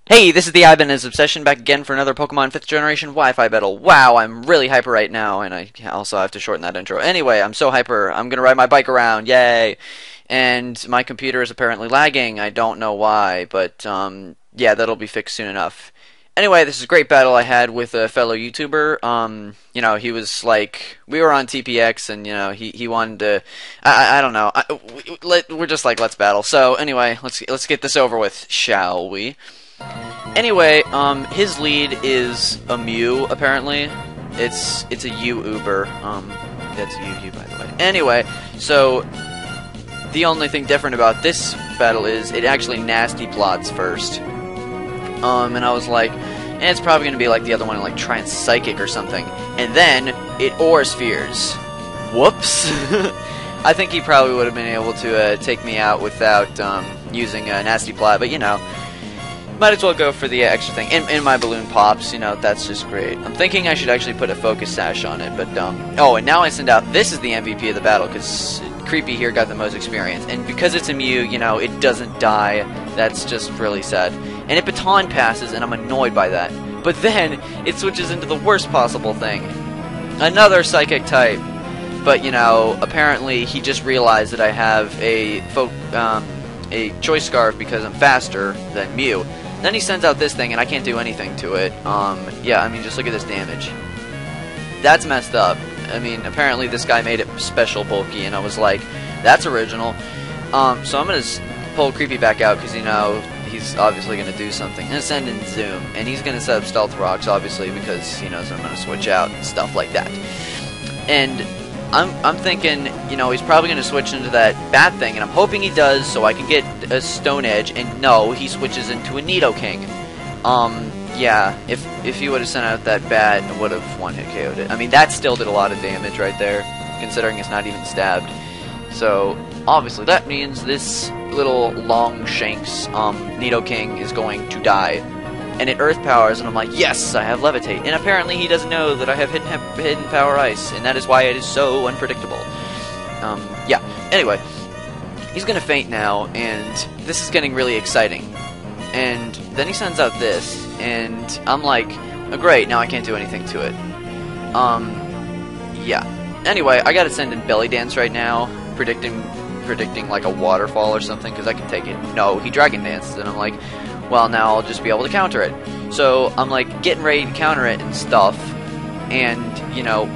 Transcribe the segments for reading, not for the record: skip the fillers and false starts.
Hey, this is the Ibanez Obsession back again for another Pokemon 5th generation Wi-Fi battle. Wow, I'm really hyper right now, and I also have to shorten that intro. Anyway, I'm so hyper, I'm gonna ride my bike around, yay! And my computer is apparently lagging, I don't know why, but yeah, that'll be fixed soon enough. Anyway, this is a great battle I had with a fellow YouTuber. He was like, we were on TPX, and he wanted to, I don't know, we're just like, let's battle. So anyway, let's get this over with, shall we? Anyway, his lead is a Mew, apparently. It's a U-Uber. That's U by the way. Anyway, so the only thing different about this battle is it actually nasty plots first. And I was like, it's probably gonna be like the other one, like try and psychic or something. And then it Aura Spheres. Whoops. I think he probably would have been able to take me out without using a nasty plot, but might as well go for the extra thing. And my balloon pops, that's just great. I'm thinking I should actually put a focus sash on it, but oh, and now I send out, this is the MVP of the battle, because Creepy here got the most experience. And because it's a Mew, it doesn't die. That's just really sad. And it baton passes, and I'm annoyed by that. But then, it switches into the worst possible thing. Another Psychic type. But, apparently he just realized that I have a Choice Scarf because I'm faster than Mew. Then he sends out this thing, and I can't do anything to it. Yeah, I mean, just look at this damage. That's messed up. I mean, apparently this guy made it special bulky, and I was like, that's original. So I'm going to pull Creepy back out, because, he's obviously going to do something. I'm going to send in Zoom, and he's going to set up Stealth Rocks, obviously, because he knows I'm going to switch out and stuff like that. And I'm thinking, he's probably going to switch into that bat thing, and I'm hoping he does so I can get a Stone Edge, and no, he switches into a Nidoking. Yeah, if he would have sent out that bat, it would have one-hit KO'd it. I mean, that still did a lot of damage right there, considering it's not even stabbed. So, obviously, that means this little long shanks Nidoking is going to die. And it Earth Powers, and I'm like, yes, I have Levitate. And apparently he doesn't know that I have Hidden Power Ice, and that is why it is so unpredictable. Yeah, anyway, he's gonna faint now, and this is getting really exciting. And then he sends out this, and I'm like, oh great, now I can't do anything to it. Yeah. Anyway, I gotta send in Belly Dance right now, predicting like a waterfall or something, because I can take it. No, he Dragon Dances, and I'm like, well, now I'll just be able to counter it. So I'm like getting ready to counter it and stuff, and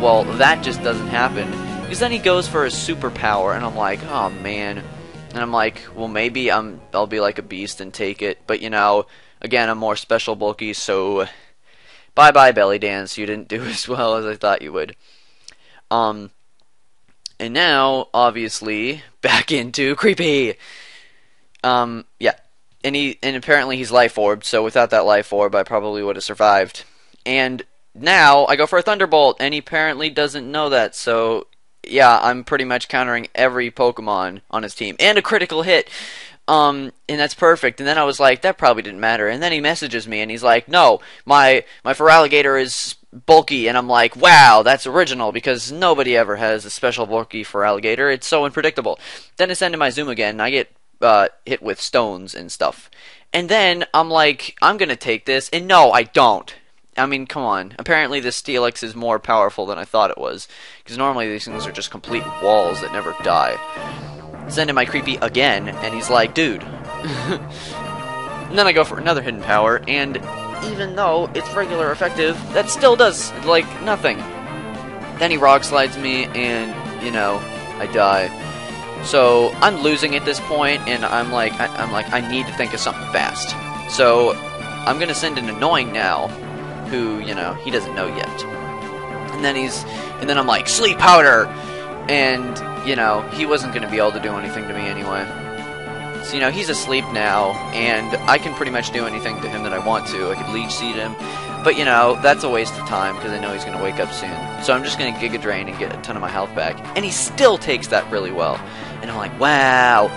well, that just doesn't happen, because then he goes for a superpower, and I'm like, oh man. And I'm like, well, maybe I'll be like a beast and take it, but again, I'm more special bulky, so bye bye Belly Dance, you didn't do as well as I thought you would. And now obviously back into Creepy. Yeah. And apparently he's Life Orb, so without that Life Orb, I probably would have survived. And now I go for a Thunderbolt, and he apparently doesn't know that, so yeah, I'm pretty much countering every Pokemon on his team. And a critical hit! And that's perfect. And then I was like, that probably didn't matter. And then he messages me, and he's like, no, my Feraligatr is bulky. And I'm like, wow, that's original, because nobody ever has a special bulky Feraligatr. It's so unpredictable. Then I send in my Zoom again, and I get hit with stones and stuff. And then I'm like, I'm gonna take this, and no, I don't. I mean, come on. Apparently this Steelix is more powerful than I thought it was, because normally these things are just complete walls that never die. Send in my Creepy again, and he's like, dude. And then I go for another hidden power, and even though it's regular effective, that still does, like, nothing. Then he Rock Slides me, and, I die. So I'm losing at this point, and I'm like, I need to think of something fast. So I'm gonna send an Annoying now, who he doesn't know yet. And then I'm like, Sleep Powder, and he wasn't gonna be able to do anything to me anyway. So he's asleep now, and I can pretty much do anything to him that I want to. I could Leech Seed him, but that's a waste of time because I know he's gonna wake up soon. So I'm just gonna Giga Drain and get a ton of my health back, and he still takes that really well. And I'm like, wow.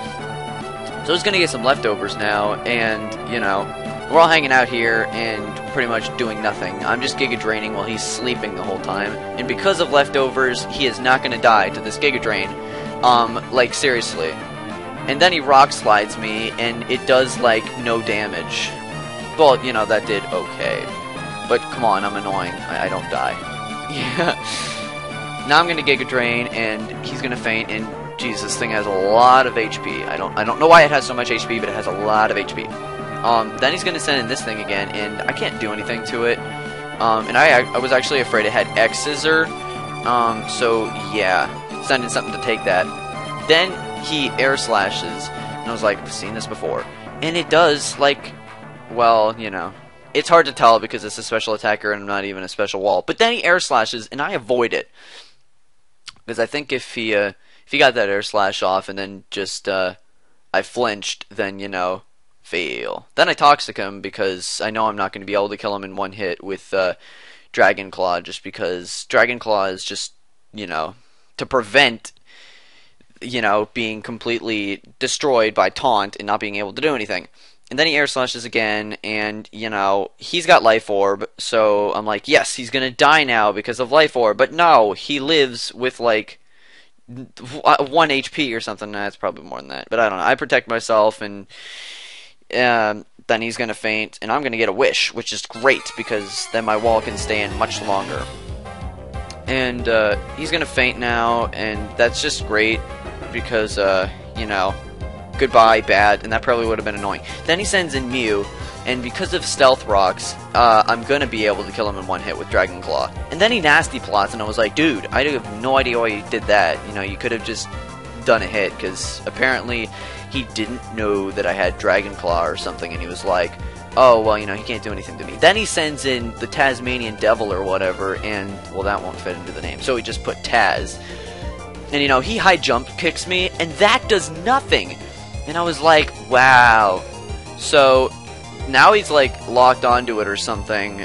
So he's gonna get some leftovers now, and we're all hanging out here and pretty much doing nothing. I'm just Giga Draining while he's sleeping the whole time, and because of leftovers, he is not gonna die to this Giga Drain. Like seriously. And then he Rock Slides me, and it does like no damage. Well, you know, that did okay. But come on, I'm annoying. I don't die. Yeah. Now I'm gonna Giga Drain, and he's gonna faint, and geez, this thing has a lot of HP. I don't know why it has so much HP, but it has a lot of HP. Then he's gonna send in this thing again, and I can't do anything to it. And I was actually afraid it had X-Scissor. So yeah, send in something to take that. Then he air slashes, and I was like, I've seen this before. And it does, like, well, you know, it's hard to tell because it's a special attacker and I'm not even a special wall. But then he air slashes, and I avoid it. Because I think if he got that air slash off and then just, I flinched, then, you know, fail. Then I Toxic him because I know I'm not going to be able to kill him in one hit with, Dragon Claw, just because Dragon Claw is just, you know, to prevent, you know, being completely destroyed by taunt and not being able to do anything. And then he air slashes again, and, you know, he's got Life Orb, so I'm like, yes, he's gonna die now because of Life Orb, but no, he lives with, like, 1 HP or something. Nah, it's probably more than that, but I don't know. I protect myself, and then he's gonna faint, and I'm gonna get a Wish, which is great, because then my wall can stay in much longer. And, he's gonna faint now, and that's just great, because, you know, goodbye, bad, and that probably would have been annoying. Then he sends in Mew, and because of Stealth Rocks, I'm gonna be able to kill him in one hit with Dragon Claw. And then he Nasty Plots, and I was like, dude, I have no idea why you did that. You know, you could have just done a hit, because apparently he didn't know that I had Dragon Claw or something, and he was like, oh, well, you know, he can't do anything to me. Then he sends in the Tasmanian Devil or whatever, and, well, that won't fit into the name, so he just put Taz. And, you know, he high jump kicks me, and that does nothing. And I was like, wow. So, now he's, like, locked onto it or something.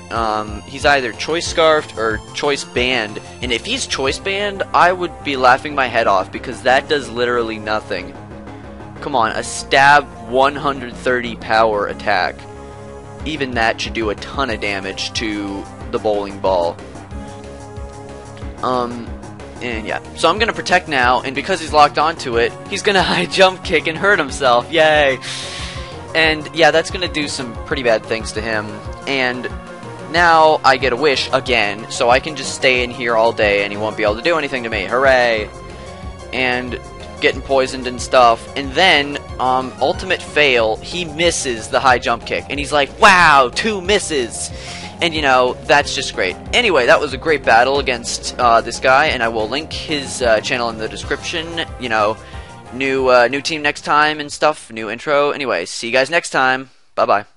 He's either Choice Scarfed or Choice Banned. And if he's Choice Banned, I would be laughing my head off, because that does literally nothing. Come on, a stab 130 power attack. Even that should do a ton of damage to the bowling ball. And yeah, so I'm gonna protect now, and because he's locked onto it, he's gonna high jump kick and hurt himself. Yay! And yeah, that's gonna do some pretty bad things to him. And now I get a Wish again, so I can just stay in here all day, and he won't be able to do anything to me. Hooray! And getting poisoned and stuff. And then ultimate fail, he misses the high jump kick, and he's like, wow, 2 misses. And, you know, that's just great. Anyway, that was a great battle against this guy, and I will link his channel in the description. You know, new team next time and stuff, new intro. Anyway, see you guys next time. Bye-bye.